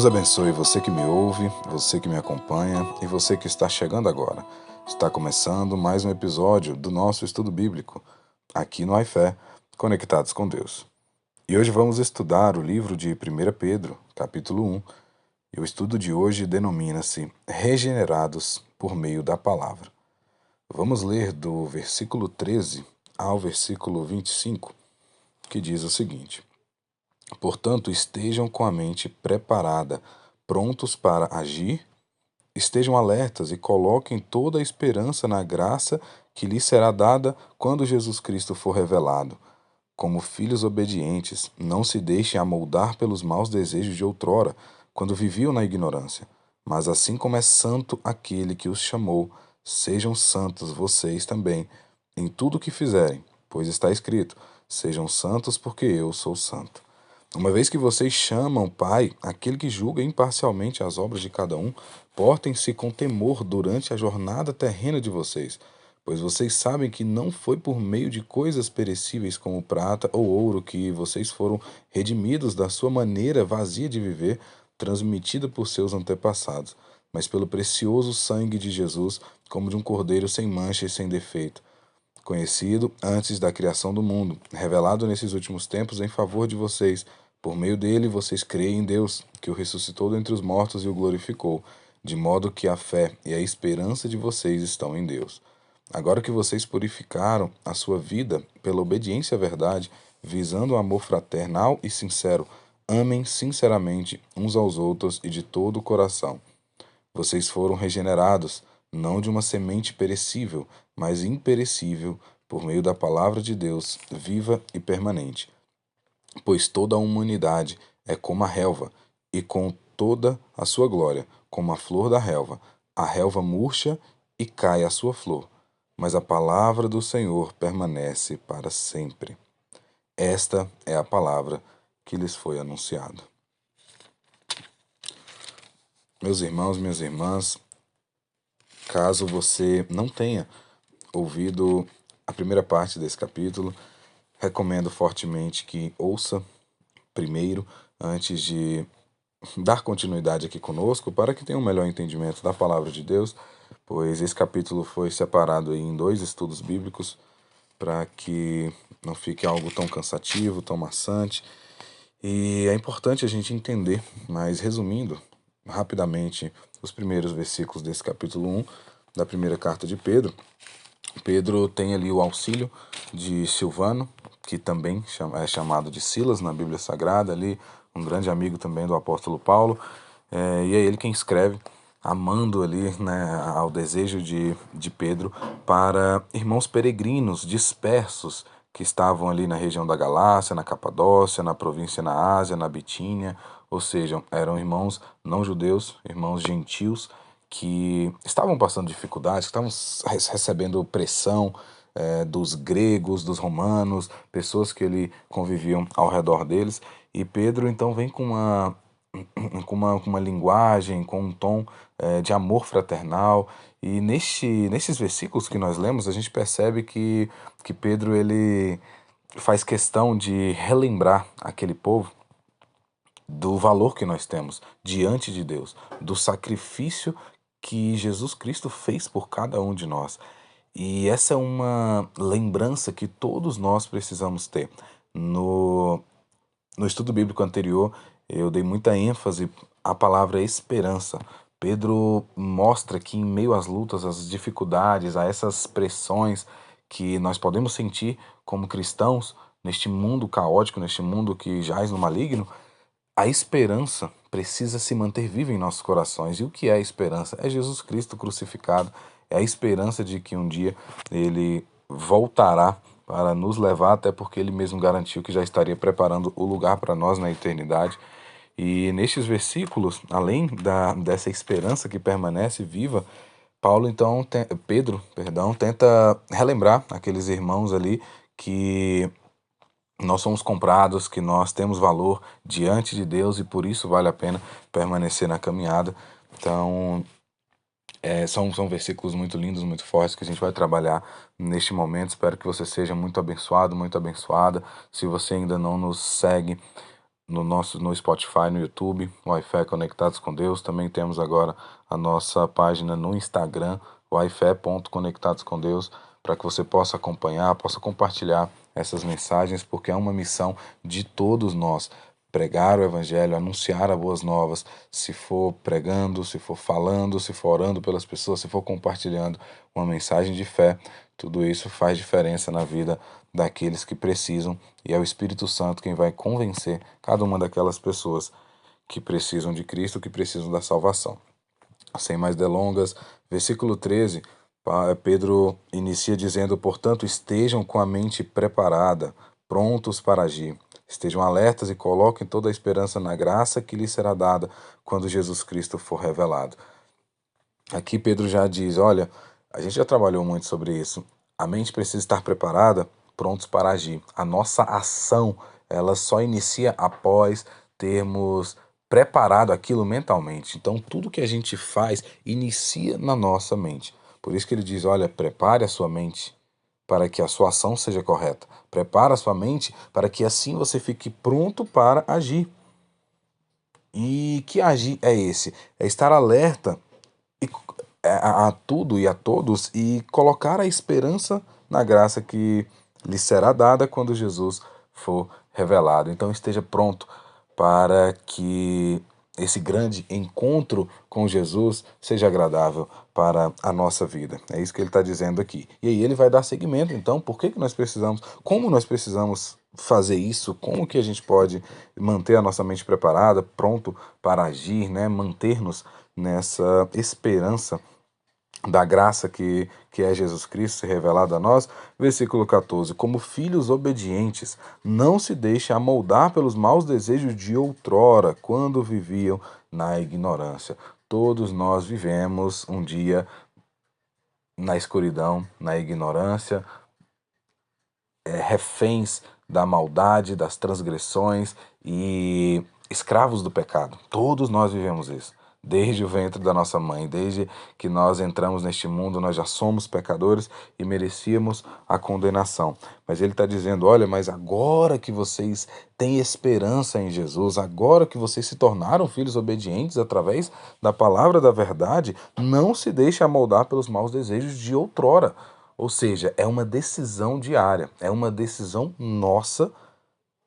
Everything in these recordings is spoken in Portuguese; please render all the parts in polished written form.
Deus abençoe você que me ouve, você que me acompanha e você que está chegando agora. Está começando mais um episódio do nosso estudo bíblico, aqui no iFé, Conectados com Deus. E hoje vamos estudar o livro de 1 Pedro, capítulo 1, e o estudo de hoje denomina-se Regenerados por meio da Palavra. Vamos ler do versículo 13 ao versículo 25, que diz o seguinte: Portanto, estejam com a mente preparada, prontos para agir, estejam alertas e coloquem toda a esperança na graça que lhes será dada quando Jesus Cristo for revelado. Como filhos obedientes, não se deixem amoldar pelos maus desejos de outrora, quando viviam na ignorância. Mas assim como é santo aquele que os chamou, sejam santos vocês também, em tudo o que fizerem, pois está escrito: sejam santos porque eu sou santo. Uma vez que vocês chamam Pai aquele que julga imparcialmente as obras de cada um, portem-se com temor durante a jornada terrena de vocês, pois vocês sabem que não foi por meio de coisas perecíveis como prata ou ouro que vocês foram redimidos da sua maneira vazia de viver, transmitida por seus antepassados, mas pelo precioso sangue de Jesus, como de um cordeiro sem mancha e sem defeito, conhecido antes da criação do mundo, revelado nesses últimos tempos em favor de vocês. Por meio dele, vocês creem em Deus, que o ressuscitou dentre os mortos e o glorificou, de modo que a fé e a esperança de vocês estão em Deus. Agora que vocês purificaram a sua vida pela obediência à verdade, visando o amor fraternal e sincero, amem sinceramente uns aos outros e de todo o coração. Vocês foram regenerados, não de uma semente perecível, mas imperecível, por meio da palavra de Deus, viva e permanente. Pois toda a humanidade é como a relva, e com toda a sua glória, como a flor da relva. A relva murcha e cai a sua flor, mas a palavra do Senhor permanece para sempre. Esta é a palavra que lhes foi anunciada. Meus irmãos, minhas irmãs, caso você não tenha ouvido a primeira parte desse capítulo, recomendo fortemente que ouça primeiro, antes de dar continuidade aqui conosco, para que tenha um melhor entendimento da palavra de Deus, pois esse capítulo foi separado em 2 estudos bíblicos, para que não fique algo tão cansativo, tão maçante. E é importante a gente entender, mas resumindo rapidamente os primeiros versículos desse capítulo 1 da primeira carta de Pedro, Pedro tem ali o auxílio de Silvano, que também é chamado de Silas na Bíblia Sagrada, ali um grande amigo também do apóstolo Paulo, e é ele quem escreve, amando ali, né, ao desejo de Pedro para irmãos peregrinos dispersos que estavam ali na região da Galácia, na Capadócia, na província na Ásia, na Bitínia, ou seja, eram irmãos não judeus, irmãos gentios, que estavam passando dificuldades, que estavam recebendo pressão dos gregos, dos romanos, pessoas que ele conviviam ao redor deles. E Pedro então vem com uma linguagem, com um tom de amor fraternal. E nesses versículos que nós lemos, a gente percebe que Pedro ele faz questão de relembrar aquele povo do valor que nós temos diante de Deus, do sacrifício que Jesus Cristo fez por cada um de nós. E essa é uma lembrança que todos nós precisamos ter. No estudo bíblico anterior, eu dei muita ênfase à palavra esperança. Pedro mostra que em meio às lutas, às dificuldades, a essas pressões que nós podemos sentir como cristãos, neste mundo caótico, neste mundo que jaz no maligno, a esperança precisa se manter viva em nossos corações. E o que é a esperança? É Jesus Cristo crucificado. É a esperança de que um dia ele voltará para nos levar, até porque ele mesmo garantiu que já estaria preparando o lugar para nós na eternidade. E nestes versículos, além dessa esperança que permanece viva, Pedro, tenta relembrar aqueles irmãos ali que nós somos comprados, que nós temos valor diante de Deus e por isso vale a pena permanecer na caminhada. Então, são versículos muito lindos, muito fortes que a gente vai trabalhar neste momento. Espero que você seja muito abençoado, muito abençoada. Se você ainda não nos segue no Spotify, no YouTube, Wi-Fi Conectados com Deus. Também temos agora a nossa página no Instagram, Wi-Fi.conectados com Deus, para que você possa acompanhar, possa compartilhar essas mensagens, porque é uma missão de todos nós. Pregar o Evangelho, anunciar as boas novas, se for pregando, se for falando, se for orando pelas pessoas, se for compartilhando uma mensagem de fé, tudo isso faz diferença na vida daqueles que precisam, e é o Espírito Santo quem vai convencer cada uma daquelas pessoas que precisam de Cristo, que precisam da salvação. Sem mais delongas, versículo 13, Pedro inicia dizendo: portanto, estejam com a mente preparada, prontos para agir. Estejam alertas e coloquem toda a esperança na graça que lhes será dada quando Jesus Cristo for revelado. Aqui Pedro já diz: olha, a gente já trabalhou muito sobre isso. A mente precisa estar preparada, prontos para agir. A nossa ação, ela só inicia após termos preparado aquilo mentalmente. Então, tudo que a gente faz inicia na nossa mente. Por isso que ele diz: olha, prepare a sua mente para que a sua ação seja correta. Prepare a sua mente para que assim você fique pronto para agir. E que agir é esse? É estar alerta e a tudo e a todos e colocar a esperança na graça que lhe será dada quando Jesus for revelado. Então esteja pronto para que esse grande encontro com Jesus seja agradável para a nossa vida. É isso que ele está dizendo aqui. E aí ele vai dar seguimento, então, por que nós precisamos, como nós precisamos fazer isso, como que a gente pode manter a nossa mente preparada, pronto para agir, né? Manter-nos nessa esperança da graça que é Jesus Cristo revelado a nós. Versículo 14: como filhos obedientes, não se deixem amoldar pelos maus desejos de outrora, quando viviam na ignorância. Todos nós vivemos um dia na escuridão, na ignorância, reféns da maldade, das transgressões e escravos do pecado. Todos nós vivemos isso. Desde o ventre da nossa mãe, desde que nós entramos neste mundo, nós já somos pecadores e merecíamos a condenação. Mas ele está dizendo: olha, mas agora que vocês têm esperança em Jesus, agora que vocês se tornaram filhos obedientes através da palavra da verdade, não se deixe amoldar pelos maus desejos de outrora. Ou seja, é uma decisão diária, é uma decisão nossa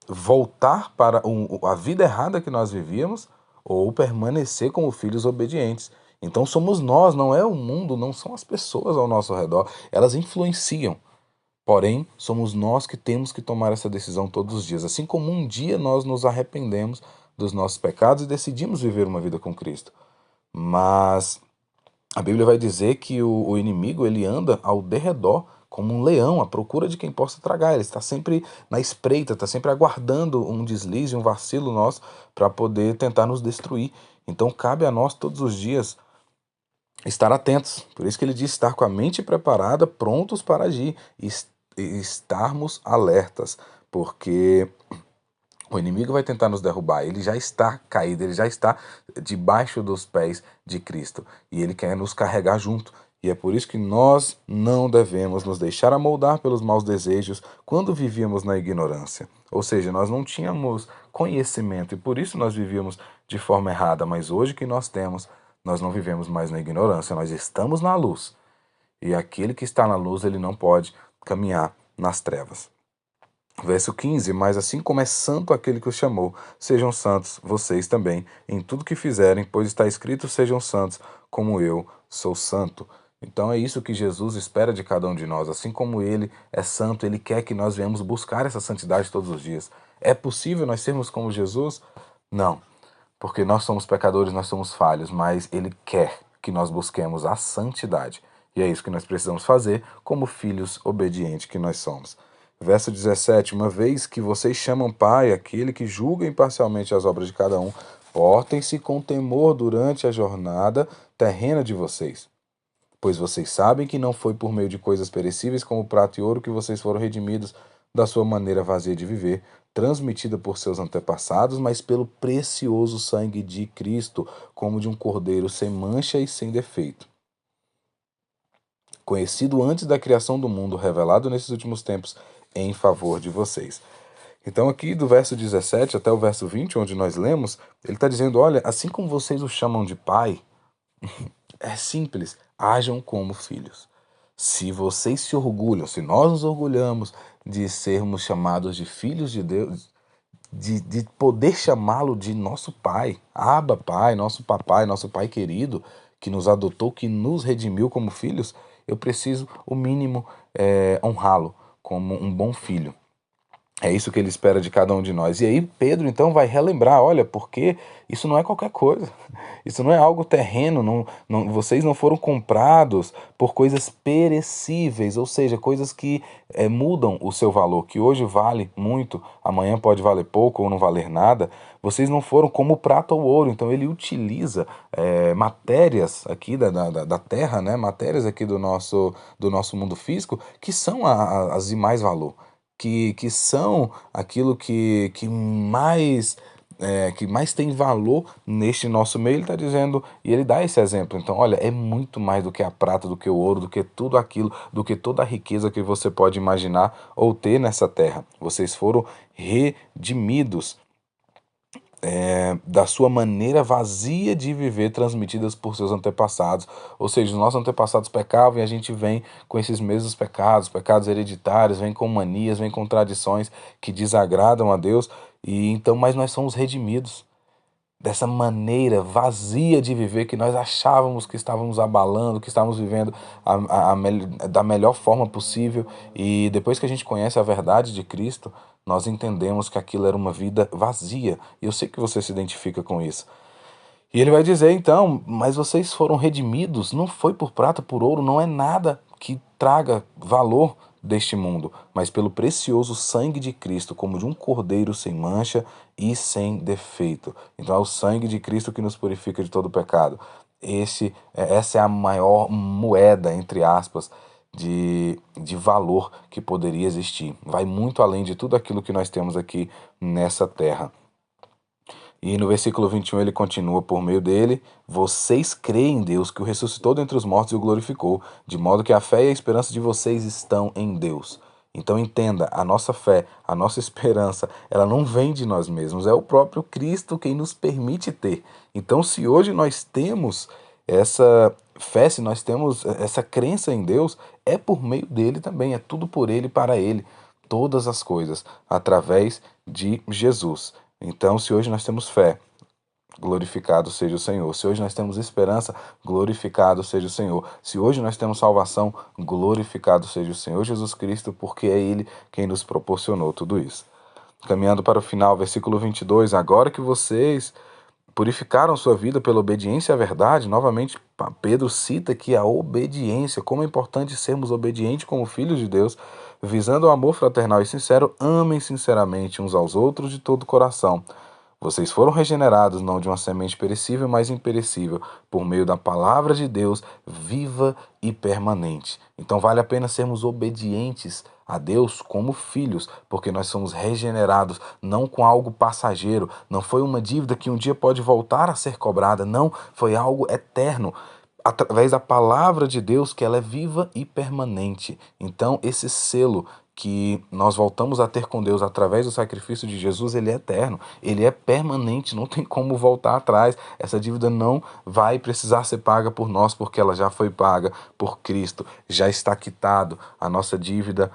voltar para a vida errada que nós vivíamos ou permanecer como filhos obedientes. Então somos nós, não é o mundo, não são as pessoas ao nosso redor. Elas influenciam. Porém, somos nós que temos que tomar essa decisão todos os dias. Assim como um dia nós nos arrependemos dos nossos pecados e decidimos viver uma vida com Cristo. Mas a Bíblia vai dizer que o inimigo ele anda ao derredor como um leão à procura de quem possa tragar. Ele está sempre na espreita, está sempre aguardando um deslize, um vacilo nosso para poder tentar nos destruir. Então cabe a nós todos os dias estar atentos. Por isso que ele diz estar com a mente preparada, prontos para agir e estarmos alertas, porque o inimigo vai tentar nos derrubar, ele já está caído, ele já está debaixo dos pés de Cristo e ele quer nos carregar junto. E é por isso que nós não devemos nos deixar amoldar pelos maus desejos quando vivíamos na ignorância. Ou seja, nós não tínhamos conhecimento e por isso nós vivíamos de forma errada, mas hoje que nós temos, nós não vivemos mais na ignorância, nós estamos na luz. E aquele que está na luz, ele não pode caminhar nas trevas. Verso 15: mas assim como é santo aquele que os chamou, sejam santos vocês também em tudo que fizerem, pois está escrito: sejam santos como eu sou santo. Então é isso que Jesus espera de cada um de nós. Assim como ele é santo, ele quer que nós venhamos buscar essa santidade todos os dias. É possível nós sermos como Jesus? Não, porque nós somos pecadores, nós somos falhos, mas ele quer que nós busquemos a santidade. E é isso que nós precisamos fazer como filhos obedientes que nós somos. Verso 17: uma vez que vocês chamam Pai aquele que julga imparcialmente as obras de cada um, portem-se com temor durante a jornada terrena de vocês. Pois vocês sabem que não foi por meio de coisas perecíveis como prata e ouro que vocês foram redimidos da sua maneira vazia de viver, transmitida por seus antepassados, mas pelo precioso sangue de Cristo, como de um cordeiro sem mancha e sem defeito, conhecido antes da criação do mundo, revelado nesses últimos tempos em favor de vocês. Então aqui do verso 17 até o verso 20, onde nós lemos, ele está dizendo, olha, assim como vocês o chamam de pai, é simples, hajam como filhos. Se vocês se orgulham, se nós nos orgulhamos de sermos chamados de filhos de Deus, de poder chamá-lo de nosso pai, Abba Pai, nosso papai, nosso pai querido, que nos adotou, que nos redimiu como filhos, eu preciso, o mínimo, honrá-lo como um bom filho. É isso que ele espera de cada um de nós. E aí Pedro então vai relembrar, olha, porque isso não é qualquer coisa. Isso não é algo terreno, vocês não foram comprados por coisas perecíveis, ou seja, coisas que mudam o seu valor, que hoje vale muito, amanhã pode valer pouco ou não valer nada. Vocês não foram como prata ou ouro, então ele utiliza matérias aqui da terra, né? Matérias aqui do nosso mundo físico, que são as de mais valor. Que são aquilo que mais tem valor neste nosso meio, ele está dizendo, e ele dá esse exemplo. Então, olha, é muito mais do que a prata, do que o ouro, do que tudo aquilo, do que toda a riqueza que você pode imaginar ou ter nessa terra. Vocês foram redimidos da sua maneira vazia de viver, transmitidas por seus antepassados. Ou seja, os nossos antepassados pecavam e a gente vem com esses mesmos pecados, pecados hereditários, vem com manias, vem com tradições que desagradam a Deus. E então, mas nós somos redimidos dessa maneira vazia de viver que nós achávamos que estávamos abalando, que estávamos vivendo da melhor forma possível. E depois que a gente conhece a verdade de Cristo, nós entendemos que aquilo era uma vida vazia. E eu sei que você se identifica com isso. E ele vai dizer então, mas vocês foram redimidos, não foi por prata, por ouro, não é nada que traga valor deste mundo, mas pelo precioso sangue de Cristo, como de um cordeiro sem mancha e sem defeito. Então é o sangue de Cristo que nos purifica de todo pecado. Essa é a maior moeda, entre aspas, de valor que poderia existir. Vai muito além de tudo aquilo que nós temos aqui nessa terra. E no versículo 21 ele continua, por meio dele, vocês creem em Deus, que o ressuscitou dentre os mortos e o glorificou, de modo que a fé e a esperança de vocês estão em Deus. Então entenda, a nossa fé, a nossa esperança, ela não vem de nós mesmos, é o próprio Cristo quem nos permite ter. Então se hoje nós temos essa fé, se nós temos essa crença em Deus, é por meio dele também, é tudo por ele e para ele, todas as coisas, através de Jesus. Então, se hoje nós temos fé, glorificado seja o Senhor. Se hoje nós temos esperança, glorificado seja o Senhor. Se hoje nós temos salvação, glorificado seja o Senhor Jesus Cristo, porque é Ele quem nos proporcionou tudo isso. Caminhando para o final, versículo 22, agora que vocês purificaram sua vida pela obediência à verdade, novamente Pedro cita que a obediência, como é importante sermos obedientes como filhos de Deus, visando o amor fraternal e sincero, amem sinceramente uns aos outros de todo o coração. Vocês foram regenerados não de uma semente perecível, mas imperecível, por meio da palavra de Deus, viva e permanente. Então vale a pena sermos obedientes a Deus como filhos, porque nós somos regenerados, não com algo passageiro, não foi uma dívida que um dia pode voltar a ser cobrada, não, foi algo eterno, através da palavra de Deus, que ela é viva e permanente. Então esse selo que nós voltamos a ter com Deus através do sacrifício de Jesus, ele é eterno, ele é permanente, não tem como voltar atrás. Essa dívida não vai precisar ser paga por nós, porque ela já foi paga por Cristo, já está quitado a nossa dívida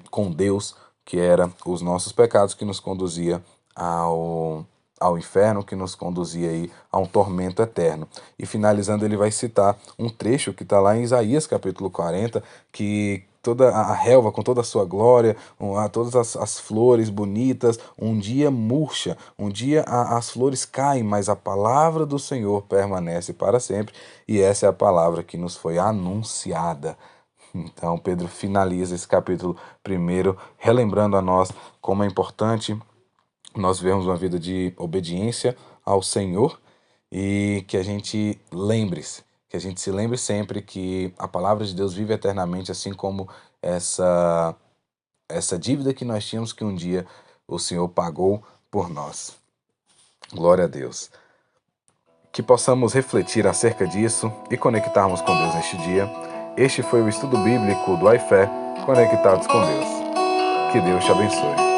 com Deus, que era os nossos pecados, que nos conduzia ao inferno, que nos conduzia aí a um tormento eterno. E finalizando, ele vai citar um trecho que está lá em Isaías capítulo 40, que toda a relva com toda a sua glória, todas as flores bonitas, um dia murcha, um dia as flores caem, mas a palavra do Senhor permanece para sempre, e essa é a palavra que nos foi anunciada. Então Pedro finaliza esse capítulo primeiro, relembrando a nós como é importante nós vermos uma vida de obediência ao Senhor, e que a gente se lembre sempre que a palavra de Deus vive eternamente, assim como essa dívida que nós tínhamos, que um dia o Senhor pagou por nós. Glória a Deus. Que possamos refletir acerca disso e conectarmos com Deus neste dia. Este foi o estudo bíblico do iFé, Conectados com Deus. Que Deus te abençoe.